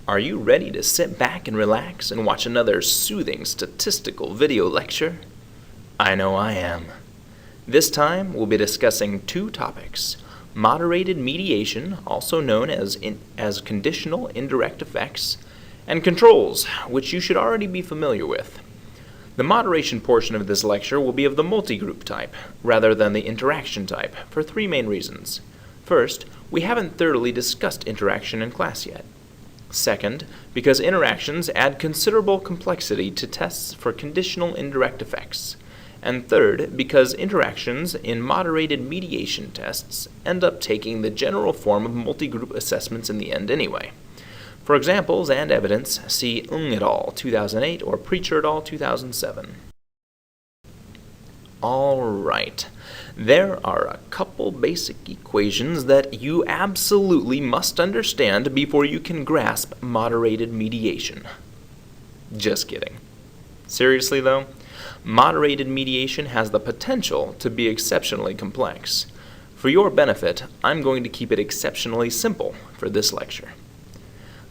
Are you ready to sit back and relax and watch another soothing statistical video lecture? I know I am. This time we'll be discussing two topics: moderated mediation, also known as conditional indirect effects, and controls, which you should already be familiar with. The moderation portion of this lecture will be of the multi-group type, rather than the interaction type, for three main reasons. First, we haven't thoroughly discussed interaction in class yet. Second, because interactions add considerable complexity to tests for conditional indirect effects. And third, because interactions in moderated mediation tests end up taking the general form of multi-group assessments in the end anyway. For examples and evidence, see Ng et al. 2008 or Preacher et al. 2007. All right. There are a couple basic equations that you absolutely must understand before you can grasp moderated mediation. Just kidding. Seriously though, moderated mediation has the potential to be exceptionally complex. For your benefit, I'm going to keep it exceptionally simple for this lecture.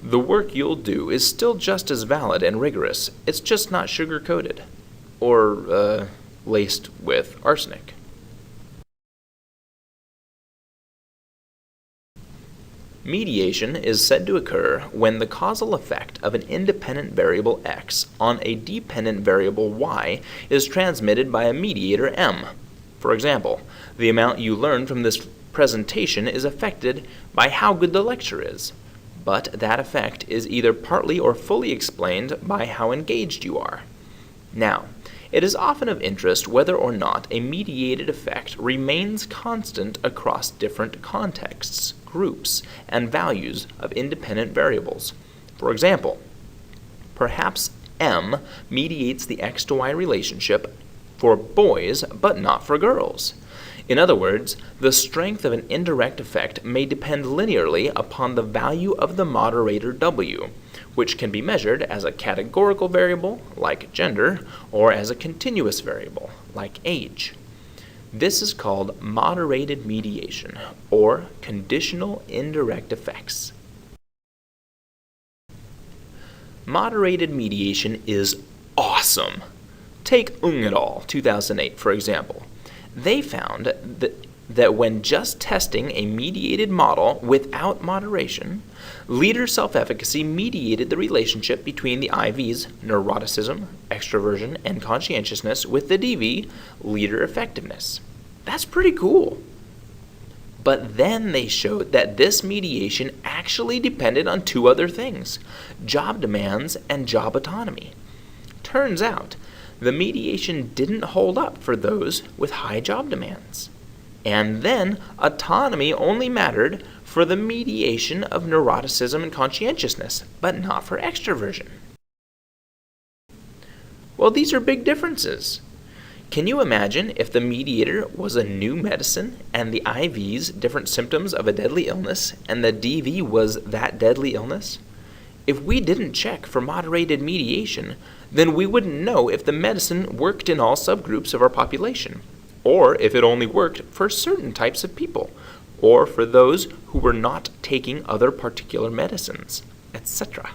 The work you'll do is still just as valid and rigorous, it's just not sugar-coated, or laced with arsenic. Mediation is said to occur when the causal effect of an independent variable x on a dependent variable y is transmitted by a mediator m. For example, the amount you learn from this presentation is affected by how good the lecture is, but that effect is either partly or fully explained by how engaged you are. Now, it is often of interest whether or not a mediated effect remains constant across different contexts, groups, and values of independent variables. For example, perhaps M mediates the x to y relationship for boys but not for girls. In other words, the strength of an indirect effect may depend linearly upon the value of the moderator W, which can be measured as a categorical variable, like gender, or as a continuous variable, like age. This is called moderated mediation, or conditional indirect effects. Moderated mediation is awesome. Take Ng et al. 2008, for example. They found that when just testing a mediated model without moderation, leader self-efficacy mediated the relationship between the IV's neuroticism, extroversion, and conscientiousness with the DV, leader effectiveness. That's pretty cool. But then they showed that this mediation actually depended on two other things: job demands and job autonomy. Turns out, the mediation didn't hold up for those with high job demands. And then autonomy only mattered for the mediation of neuroticism and conscientiousness, but not for extroversion. Well, these are big differences. Can you imagine if the mediator was a new medicine and the IV's different symptoms of a deadly illness and the DV was that deadly illness? If we didn't check for moderated mediation, then we wouldn't know if the medicine worked in all subgroups of our population, or if it only worked for certain types of people, or for those who were not taking other particular medicines, etc.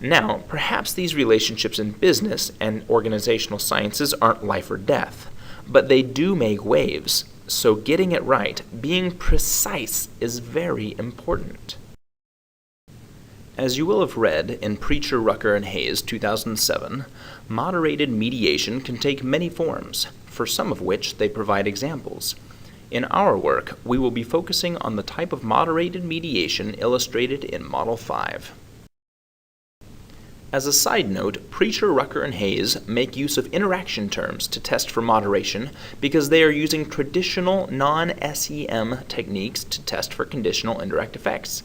Now, perhaps these relationships in business and organizational sciences aren't life or death, but they do make waves, so getting it right, being precise, is very important. As you will have read in Preacher, Rucker, and Hayes 2007, moderated mediation can take many forms, for some of which they provide examples. In our work, we will be focusing on the type of moderated mediation illustrated in Model 5. As a side note, Preacher, Rucker, and Hayes make use of interaction terms to test for moderation because they are using traditional non-SEM techniques to test for conditional indirect effects.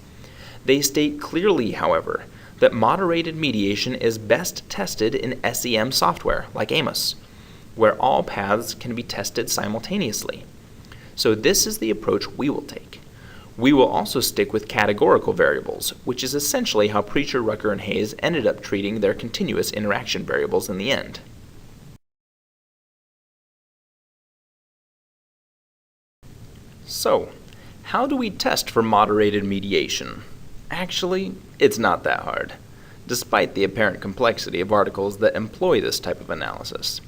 They state clearly, however, that moderated mediation is best tested in SEM software, like Amos, where all paths can be tested simultaneously. So this is the approach we will take. We will also stick with categorical variables, which is essentially how Preacher, Rucker, and Hayes ended up treating their continuous interaction variables in the end. So, how do we test for moderated mediation? Actually, it's not that hard, despite the apparent complexity of articles that employ this type of analysis.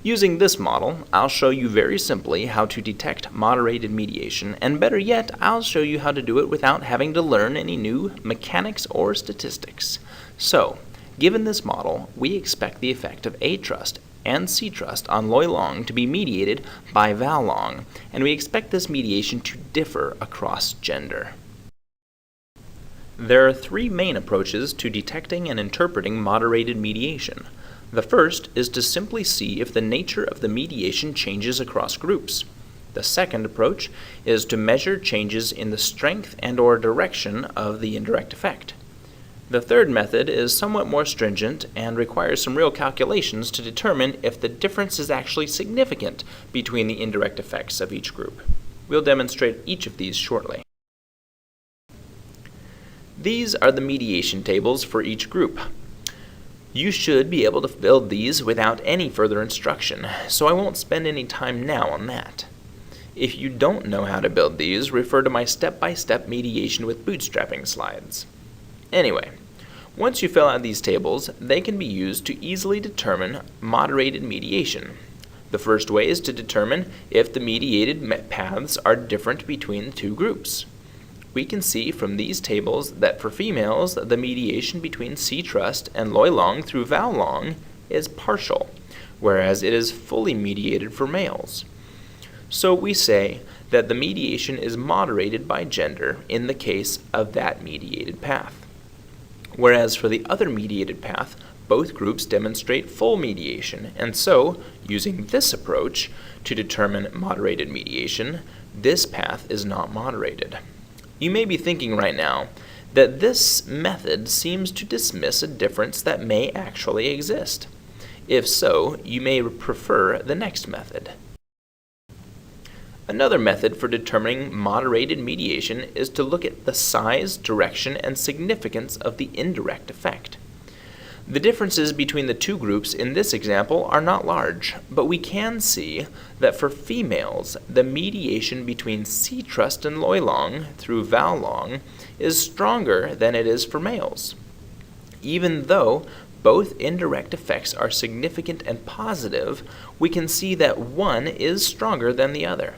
Using this model, I'll show you very simply how to detect moderated mediation, and better yet, I'll show you how to do it without having to learn any new mechanics or statistics. So, given this model, we expect the effect of A trust and C trust on Loi Long to be mediated by Val Long, and we expect this mediation to differ across gender. There are three main approaches to detecting and interpreting moderated mediation. The first is to simply see if the nature of the mediation changes across groups. The second approach is to measure changes in the strength and/or direction of the indirect effect. The third method is somewhat more stringent and requires some real calculations to determine if the difference is actually significant between the indirect effects of each group. We'll demonstrate each of these shortly. These are the mediation tables for each group. You should be able to build these without any further instruction, so I won't spend any time now on that. If you don't know how to build these, refer to my step-by-step mediation with bootstrapping slides. Anyway, once you fill out these tables, they can be used to easily determine moderated mediation. The first way is to determine if the mediated paths are different between the two groups. We can see from these tables that for females, the mediation between C trust and Loi Long through Val Long is partial, whereas it is fully mediated for males. So we say that the mediation is moderated by gender in the case of that mediated path. Whereas for the other mediated path, both groups demonstrate full mediation, and so, using this approach to determine moderated mediation, this path is not moderated. You may be thinking right now that this method seems to dismiss a difference that may actually exist. If so, you may prefer the next method. Another method for determining moderated mediation is to look at the size, direction, and significance of the indirect effect. The differences between the two groups in this example are not large, but we can see that for females, the mediation between C trust and Loi Long through Val Long is stronger than it is for males. Even though both indirect effects are significant and positive, we can see that one is stronger than the other.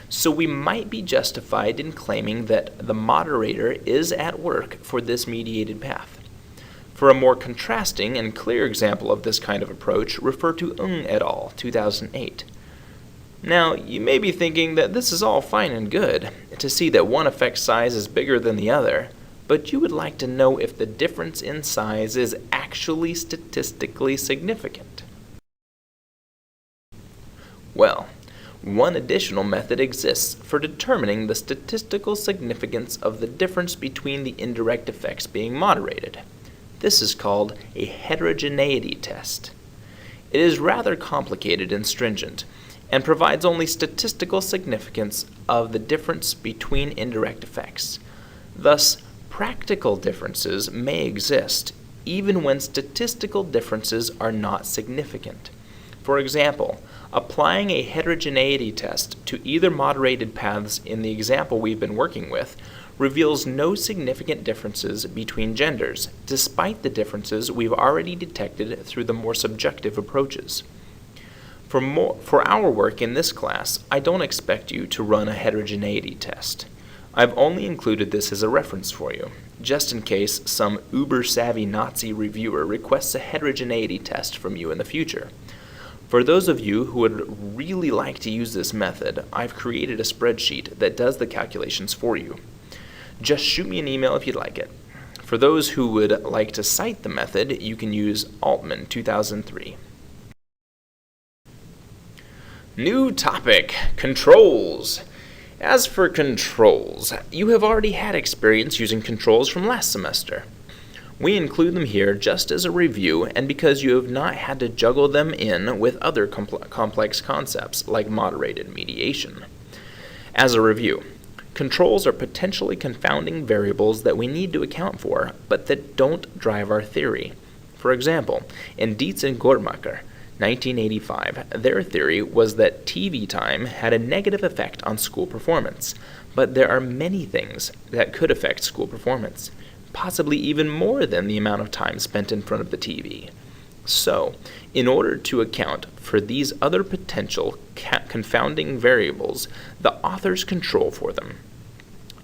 So we might be justified in claiming that the moderator is at work for this mediated path. For a more contrasting and clear example of this kind of approach, refer to Ng et al., 2008. Now, you may be thinking that this is all fine and good, to see that one effect size is bigger than the other, but you would like to know if the difference in size is actually statistically significant. Well, one additional method exists for determining the statistical significance of the difference between the indirect effects being moderated. This is called a heterogeneity test. It is rather complicated and stringent, and provides only statistical significance of the difference between indirect effects. Thus, practical differences may exist, even when statistical differences are not significant. For example, applying a heterogeneity test to either moderated paths in the example we've been working with reveals no significant differences between genders, despite the differences we've already detected through the more subjective approaches. For our work in this class, I don't expect you to run a heterogeneity test. I've only included this as a reference for you, just in case some uber-savvy Nazi reviewer requests a heterogeneity test from you in the future. For those of you who would really like to use this method, I've created a spreadsheet that does the calculations for you. Just shoot me an email if you'd like it. For those who would like to cite the method, you can use Altman 2003. New topic, controls. As for controls, you have already had experience using controls from last semester. We include them here just as a review and because you have not had to juggle them in with other complex concepts like moderated mediation. As a review, controls are potentially confounding variables that we need to account for, but that don't drive our theory. For example, in Dietz and Gortmacher, 1985, their theory was that TV time had a negative effect on school performance, but there are many things that could affect school performance. possibly even more than the amount of time spent in front of the TV. So, in order to account for these other potential confounding variables, the authors control for them.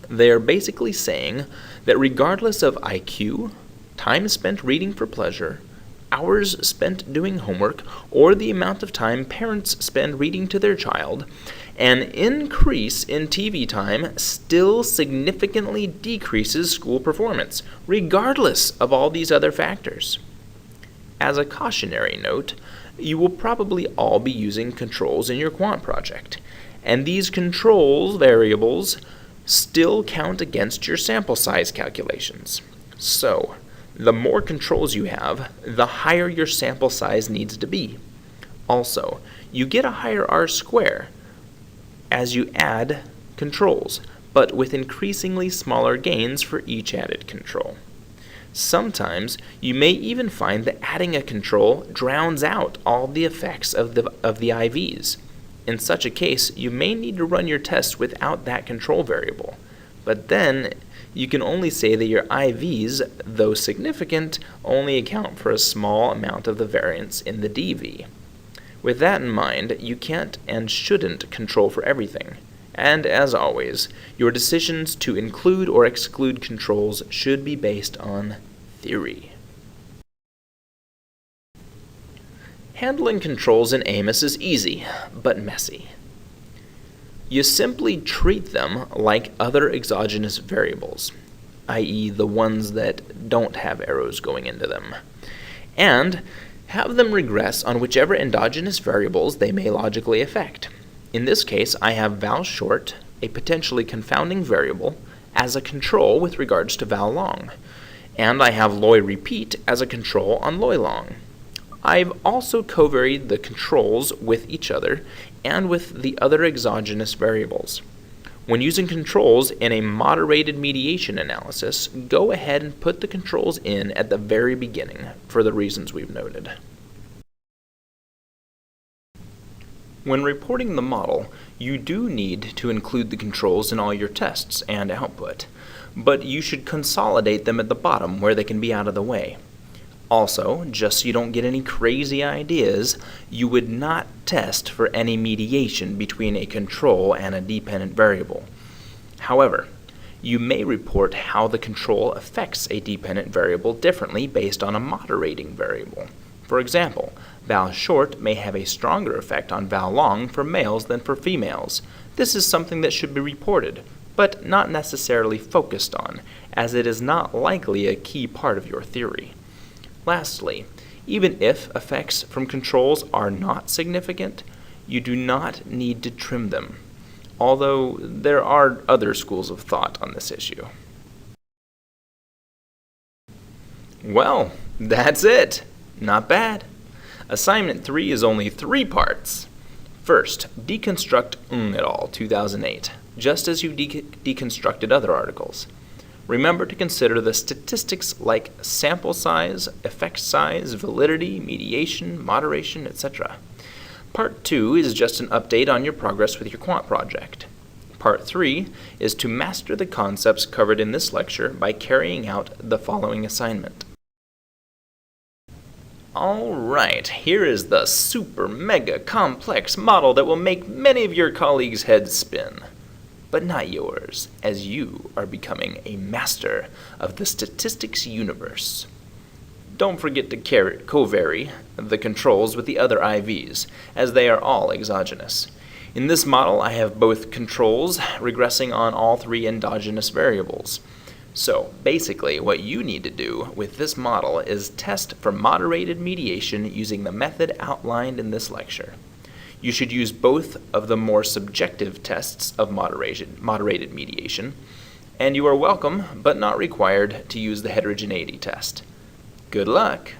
They are basically saying that regardless of IQ, time spent reading for pleasure, hours spent doing homework, or the amount of time parents spend reading to their child, an increase in TV time still significantly decreases school performance, regardless of all these other factors. As a cautionary note, you will probably all be using controls in your quant project, and these controls variables still count against your sample size calculations. So, the more controls you have, the higher your sample size needs to be. Also, you get a higher R-square as you add controls, but with increasingly smaller gains for each added control. Sometimes you may even find that adding a control drowns out all the effects of the IVs. In such a case, you may need to run your test without that control variable. But then, you can only say that your IVs, though significant, only account for a small amount of the variance in the DV. With that in mind, you can't and shouldn't control for everything. And as always, your decisions to include or exclude controls should be based on theory. Handling controls in Amos is easy, but messy. You simply treat them like other exogenous variables, i.e. the ones that don't have arrows going into them, and have them regress on whichever endogenous variables they may logically affect. In this case, I have val short, a potentially confounding variable, as a control with regards to val long, and I have loy repeat as a control on loy long. I've also covaried the controls with each other and with the other exogenous variables. When using controls in a moderated mediation analysis, go ahead and put the controls in at the very beginning for the reasons we've noted. When reporting the model, you do need to include the controls in all your tests and output, but you should consolidate them at the bottom where they can be out of the way. Also, just so you don't get any crazy ideas, you would not test for any mediation between a control and a dependent variable. However, you may report how the control affects a dependent variable differently based on a moderating variable. For example, val short may have a stronger effect on val long for males than for females. This is something that should be reported, but not necessarily focused on, as it is not likely a key part of your theory. Lastly, even if effects from controls are not significant, you do not need to trim them, although there are other schools of thought on this issue. Well, that's it. Not bad. Assignment 3 is only 3 parts. First, deconstruct et al. 2008, just as you deconstructed other articles. Remember to consider the statistics like sample size, effect size, validity, mediation, moderation, etc. Part 2 is just an update on your progress with your quant project. Part 3 is to master the concepts covered in this lecture by carrying out the following assignment. Alright, here is the super mega complex model that will make many of your colleagues' heads spin. But not yours, as you are becoming a master of the statistics universe. Don't forget to covary the controls with the other IVs, as they are all exogenous. In this model, I have both controls regressing on all 3 endogenous variables. So, basically, what you need to do with this model is test for moderated mediation using the method outlined in this lecture. You should use both of the more subjective tests of moderated mediation, and you are welcome, but not required, to use the heterogeneity test. Good luck!